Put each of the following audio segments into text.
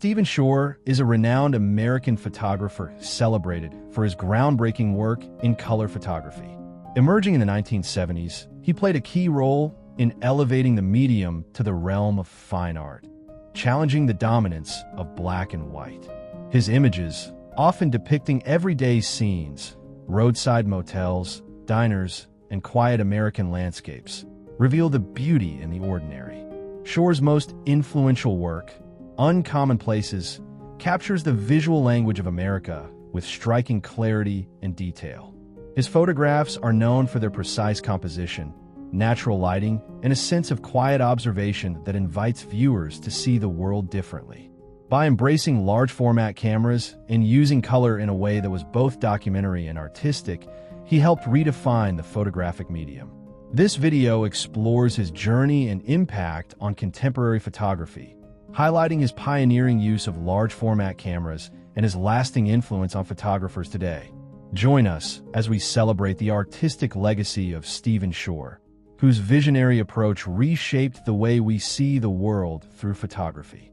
Stephen Shore is a renowned American photographer celebrated for his groundbreaking work in color photography. Emerging in the 1970s, he played a key role in elevating the medium to the realm of fine art, challenging the dominance of black and white. His images, often depicting everyday scenes, roadside motels, diners, and quiet American landscapes, reveal the beauty in the ordinary. Shore's most influential work, Uncommon Places, captures the visual language of America with striking clarity and detail. His photographs are known for their precise composition, natural lighting, and a sense of quiet observation that invites viewers to see the world differently. By embracing large-format cameras and using color in a way that was both documentary and artistic, he helped redefine the photographic medium. This video explores his journey and impact on contemporary photography, highlighting his pioneering use of large-format cameras and his lasting influence on photographers today. Join us as we celebrate the artistic legacy of Stephen Shore, whose visionary approach reshaped the way we see the world through photography.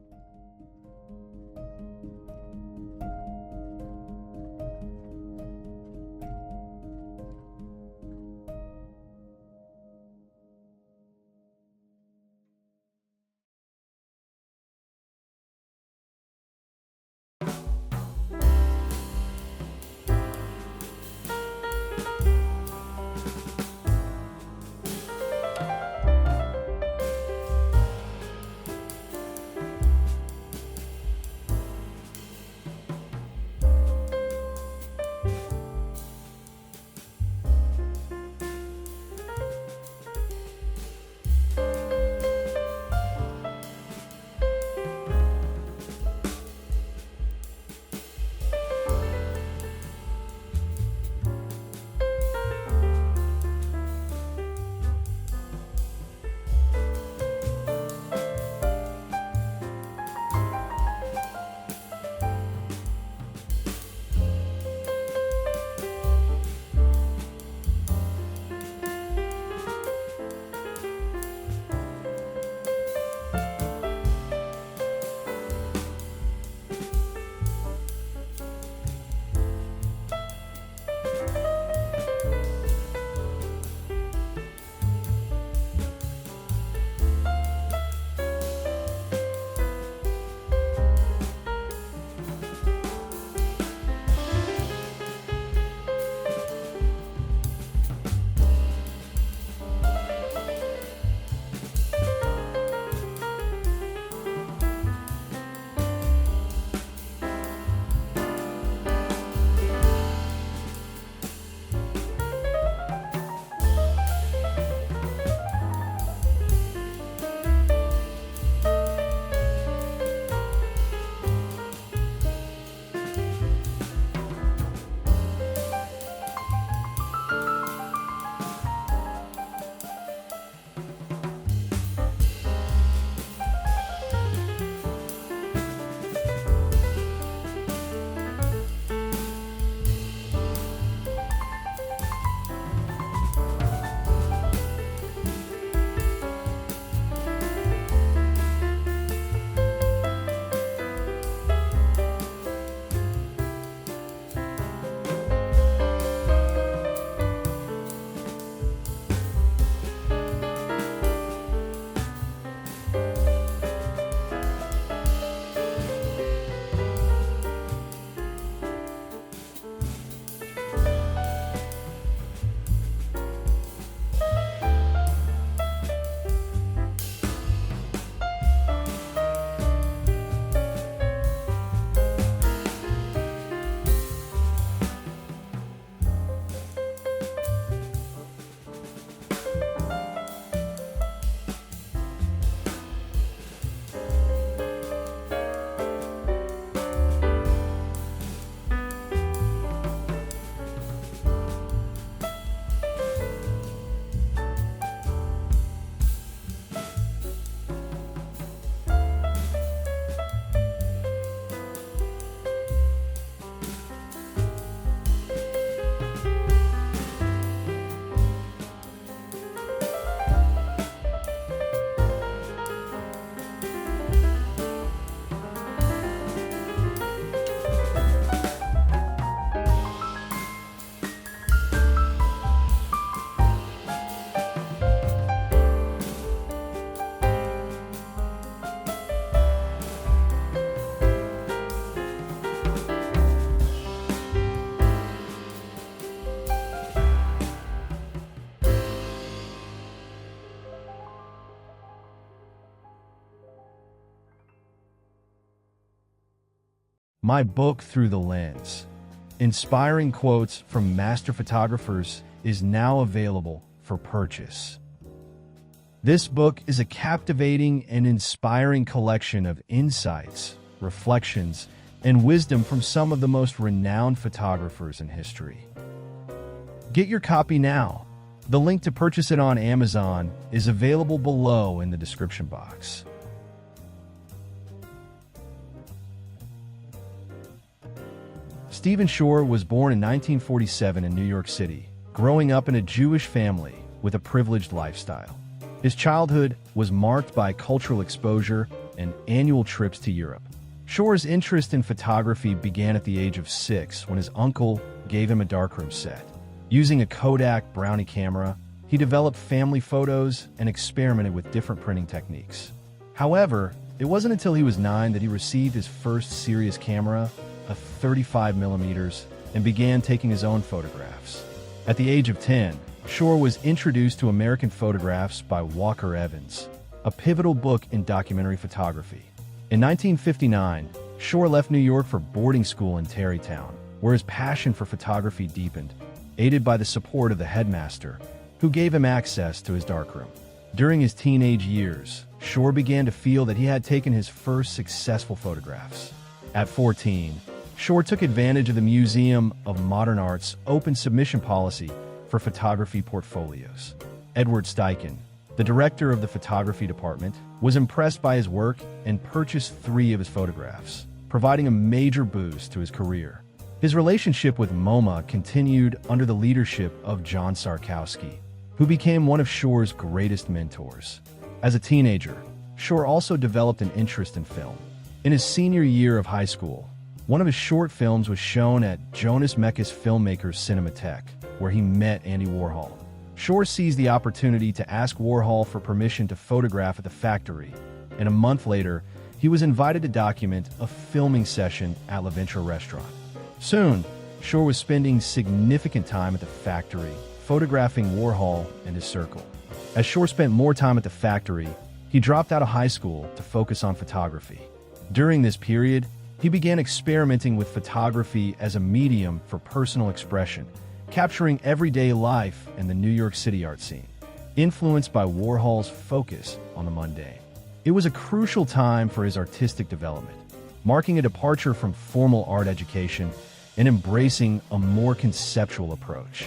My Book Through the Lens. Inspiring quotes from master photographers is now available for purchase. This book is a captivating and inspiring collection of insights, reflections, and wisdom from some of the most renowned photographers in history. Get your copy now. The link to purchase it on Amazon is available below in the description box. Stephen Shore was born in 1947 in New York City, growing up in a Jewish family with a privileged lifestyle. His childhood was marked by cultural exposure and annual trips to Europe. Shore's interest in photography began at the age of 6 when his uncle gave him a darkroom set. Using a Kodak Brownie camera, he developed family photos and experimented with different printing techniques. However, it wasn't until he was 9 that he received his first serious camera, a 35mm, and began taking his own photographs. At the age of 10, Shore was introduced to American photographs by Walker Evans, a pivotal book in documentary photography. In 1959, Shore left New York for boarding school in Tarrytown, where his passion for photography deepened, aided by the support of the headmaster, who gave him access to his darkroom. During his teenage years, Shore began to feel that he had taken his first successful photographs. At 14, Shore took advantage of the Museum of Modern Art's open submission policy for photography portfolios. Edward Steichen, the director of the photography department, was impressed by his work and purchased 3 of his photographs, providing a major boost to his career. His relationship with MoMA continued under the leadership of John Sarkowski, who became one of Shore's greatest mentors. As a teenager, Shore also developed an interest in film. In his senior year of high school, one of his short films was shown at Jonas Mekas Filmmakers Cinematheque, where he met Andy Warhol. Shore seized the opportunity to ask Warhol for permission to photograph at the factory, and a month later, he was invited to document a filming session at La Ventura restaurant. Soon, Shore was spending significant time at the factory, photographing Warhol and his circle. As Shore spent more time at the factory, he dropped out of high school to focus on photography. During this period, he began experimenting with photography as a medium for personal expression, capturing everyday life in the New York City art scene. Influenced by Warhol's focus on the mundane, it was a crucial time for his artistic development, marking a departure from formal art education and embracing a more conceptual approach.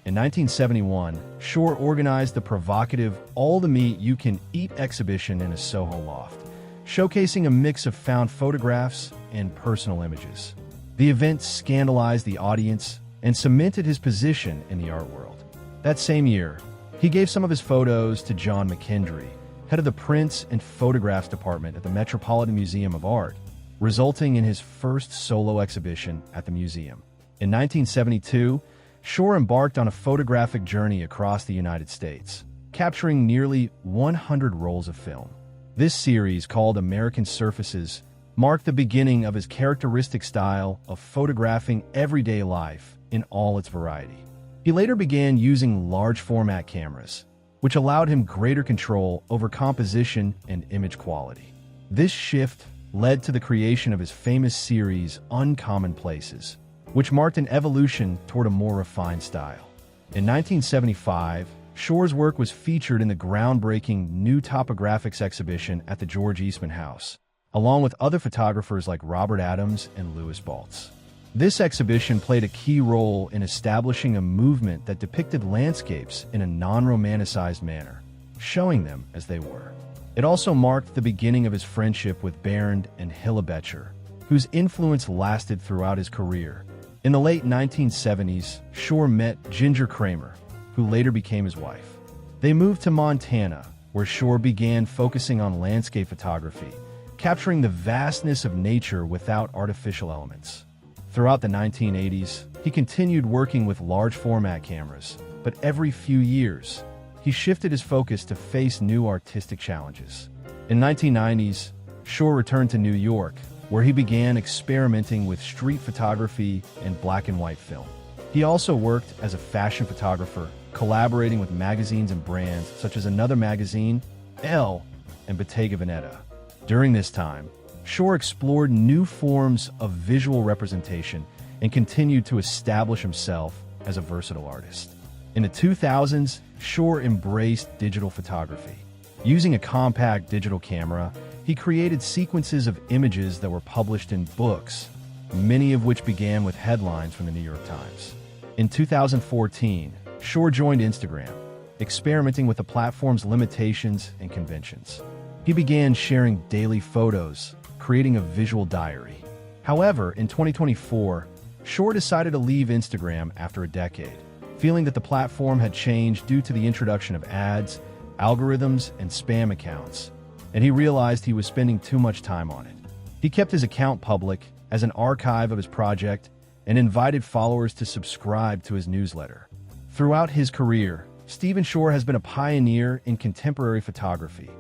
In 1971, Shore organized the provocative All the Meat You Can Eat exhibition in a Soho loft, showcasing a mix of found photographs and personal images. The event scandalized the audience and cemented his position in the art world. That same year, he gave some of his photos to John McKendry, head of the Prints and Photographs Department at the Metropolitan Museum of Art, resulting in his first solo exhibition at the museum. In 1972, Shore embarked on a photographic journey across the United States, capturing nearly 100 rolls of film. This series, called American Surfaces, marked the beginning of his characteristic style of photographing everyday life in all its variety. He later began using large-format cameras, which allowed him greater control over composition and image quality. This shift led to the creation of his famous series Uncommon Places, which marked an evolution toward a more refined style. In 1975, Shore's work was featured in the groundbreaking New Topographics exhibition at the George Eastman House, along with other photographers like Robert Adams and Louis Baltz. This exhibition played a key role in establishing a movement that depicted landscapes in a non-romanticized manner, showing them as they were. It also marked the beginning of his friendship with Bernd and Hilla Becher, whose influence lasted throughout his career. In the late 1970s, Shore met Ginger Kramer, who later became his wife. They moved to Montana, where Shore began focusing on landscape photography, capturing the vastness of nature without artificial elements. Throughout the 1980s, he continued working with large-format cameras, but every few years, he shifted his focus to face new artistic challenges. In the 1990s, Shore returned to New York, where he began experimenting with street photography and black-and-white film. He also worked as a fashion photographer, collaborating with magazines and brands such as Another Magazine, Elle, and Bottega Veneta. During this time, Shore explored new forms of visual representation and continued to establish himself as a versatile artist. In the 2000s, Shore embraced digital photography. Using a compact digital camera, he created sequences of images that were published in books, many of which began with headlines from the New York Times. In 2014, Shore joined Instagram, experimenting with the platform's limitations and conventions. He began sharing daily photos, creating a visual diary. However, in 2024, Shore decided to leave Instagram after a decade, feeling that the platform had changed due to the introduction of ads, algorithms, and spam accounts, and he realized he was spending too much time on it. He kept his account public as an archive of his project and invited followers to subscribe to his newsletter. Throughout his career, Stephen Shore has been a pioneer in contemporary photography,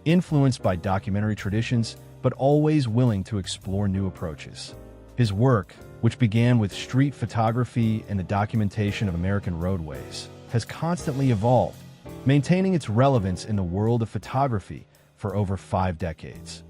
influenced by documentary traditions, but always willing to explore new approaches. His work, which began with street photography and the documentation of American roadways, has constantly evolved, maintaining its relevance in the world of photography for over 5 decades.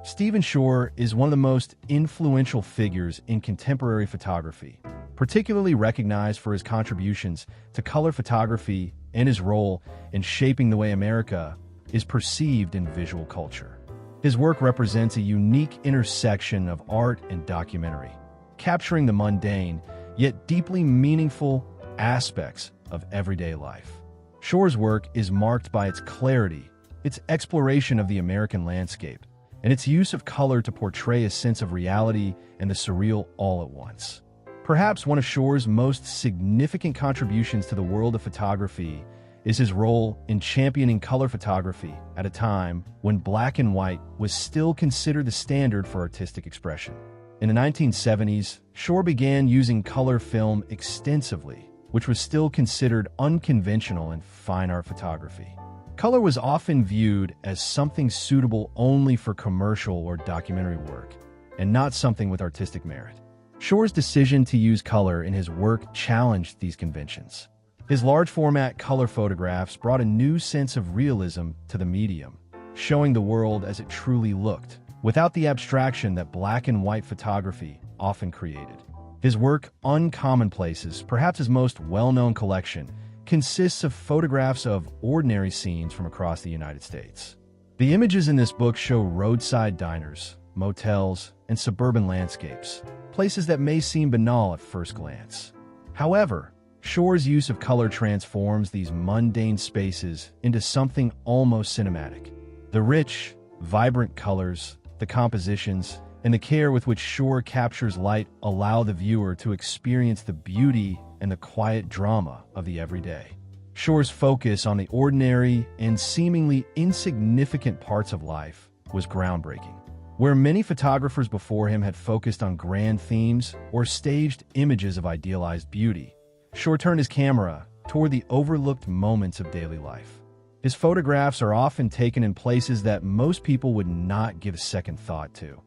Stephen Shore is one of the most influential figures in contemporary photography, particularly recognized for his contributions to color photography and his role in shaping the way America is perceived in visual culture. His work represents a unique intersection of art and documentary, capturing the mundane, yet deeply meaningful aspects of everyday life. Shore's work is marked by its clarity, its exploration of the American landscape, and its use of color to portray a sense of reality and the surreal all at once. Perhaps one of Shore's most significant contributions to the world of photography is his role in championing color photography at a time when black and white was still considered the standard for artistic expression. In the 1970s, Shore began using color film extensively, which was still considered unconventional in fine art photography. Color was often viewed as something suitable only for commercial or documentary work, and not something with artistic merit. Shore's decision to use color in his work challenged these conventions. His large-format color photographs brought a new sense of realism to the medium, showing the world as it truly looked, without the abstraction that black and white photography often created. His work, Uncommon Places, perhaps his most well-known collection, consists of photographs of ordinary scenes from across the United States. The images in this book show roadside diners, motels, and suburban landscapes, places that may seem banal at first glance. However, Shore's use of color transforms these mundane spaces into something almost cinematic. The rich, vibrant colors, the compositions, and the care with which Shore captures light allow the viewer to experience the beauty and the quiet drama of the everyday. Shore's focus on the ordinary and seemingly insignificant parts of life was groundbreaking. Where many photographers before him had focused on grand themes or staged images of idealized beauty, Shore turned his camera toward the overlooked moments of daily life. His photographs are often taken in places that most people would not give a second thought to.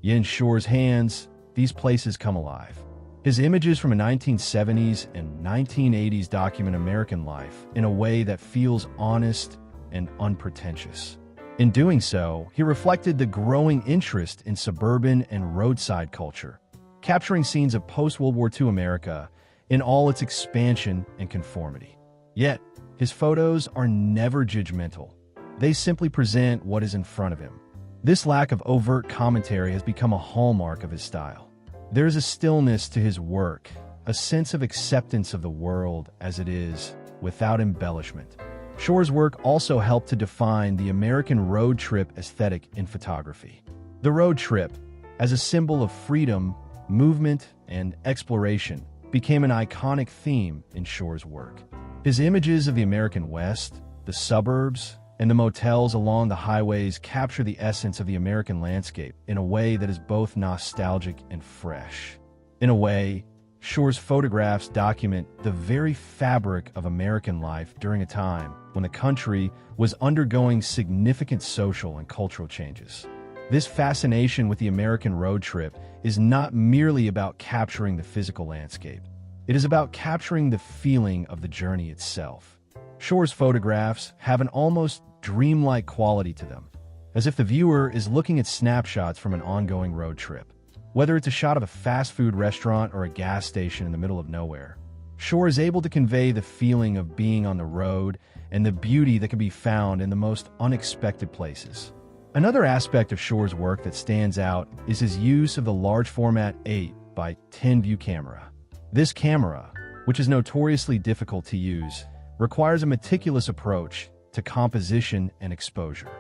Yet in Shore's hands, these places come alive. His images from the 1970s and 1980s document American life in a way that feels honest and unpretentious. In doing so, he reflected the growing interest in suburban and roadside culture, capturing scenes of post-World War II America in all its expansion and conformity. Yet, his photos are never judgmental. They simply present what is in front of him. This lack of overt commentary has become a hallmark of his style. There is a stillness to his work, a sense of acceptance of the world as it is, without embellishment. Shore's work also helped to define the American road trip aesthetic in photography. The road trip, as a symbol of freedom, movement, and exploration, became an iconic theme in Shore's work. His images of the American West, the suburbs, and the motels along the highways capture the essence of the American landscape in a way that is both nostalgic and fresh. In a way, Shore's photographs document the very fabric of American life during a time when the country was undergoing significant social and cultural changes. This fascination with the American road trip is not merely about capturing the physical landscape. It is about capturing the feeling of the journey itself. Shore's photographs have an almost dreamlike quality to them, as if the viewer is looking at snapshots from an ongoing road trip. Whether it's a shot of a fast food restaurant or a gas station in the middle of nowhere, Shore is able to convey the feeling of being on the road and the beauty that can be found in the most unexpected places. Another aspect of Shore's work that stands out is his use of the large format 8 by 10 view camera. This camera, which is notoriously difficult to use, requires a meticulous approach to composition and exposure.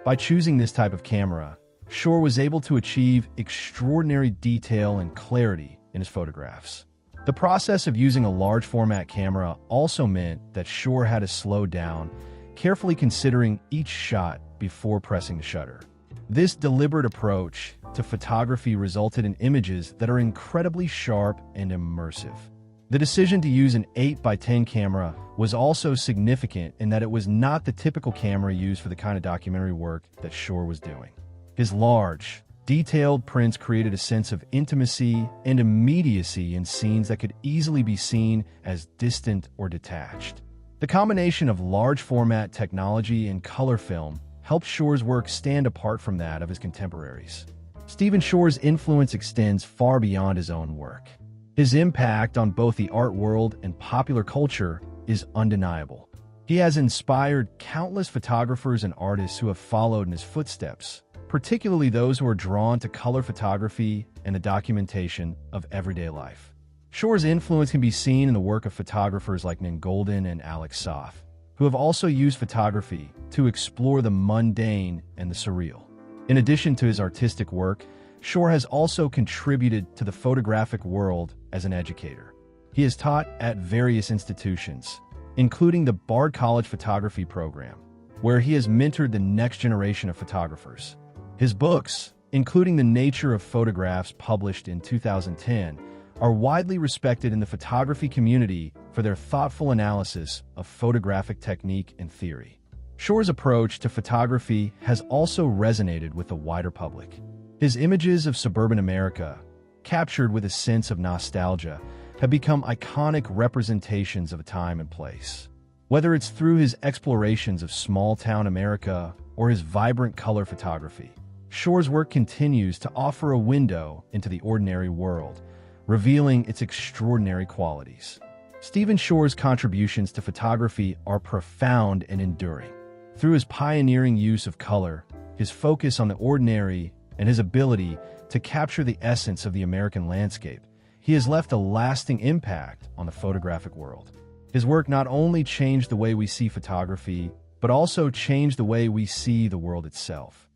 By choosing this type of camera, Shore was able to achieve extraordinary detail and clarity in his photographs. The process of using a large format camera also meant that Shore had to slow down, carefully considering each shot before pressing the shutter. This deliberate approach to photography resulted in images that are incredibly sharp and immersive. The decision to use an 8 by 10 camera was also significant in that it was not the typical camera used for the kind of documentary work that Shore was doing. His large, detailed prints created a sense of intimacy and immediacy in scenes that could easily be seen as distant or detached. The combination of large format technology and color film helped Shore's work stand apart from that of his contemporaries. Stephen Shore's influence extends far beyond his own work. His impact on both the art world and popular culture is undeniable. He has inspired countless photographers and artists who have followed in his footsteps, particularly those who are drawn to color photography and the documentation of everyday life. Shore's influence can be seen in the work of photographers like Nan Goldin and Alex Soff, who have also used photography to explore the mundane and the surreal. In addition to his artistic work, Shore has also contributed to the photographic world as an educator. He has taught at various institutions, including the Bard College Photography program, where he has mentored the next generation of photographers. His books, including The Nature of Photographs published in 2010, are widely respected in the photography community for their thoughtful analysis of photographic technique and theory. Shore's approach to photography has also resonated with the wider public. His images of suburban America, captured with a sense of nostalgia, have become iconic representations of a time and place. Whether it's through his explorations of small-town America or his vibrant color photography, Shore's work continues to offer a window into the ordinary world, revealing its extraordinary qualities. Stephen Shore's contributions to photography are profound and enduring. Through his pioneering use of color, his focus on the ordinary, and his ability to capture the essence of the American landscape, he has left a lasting impact on the photographic world. His work not only changed the way we see photography, but also changed the way we see the world itself.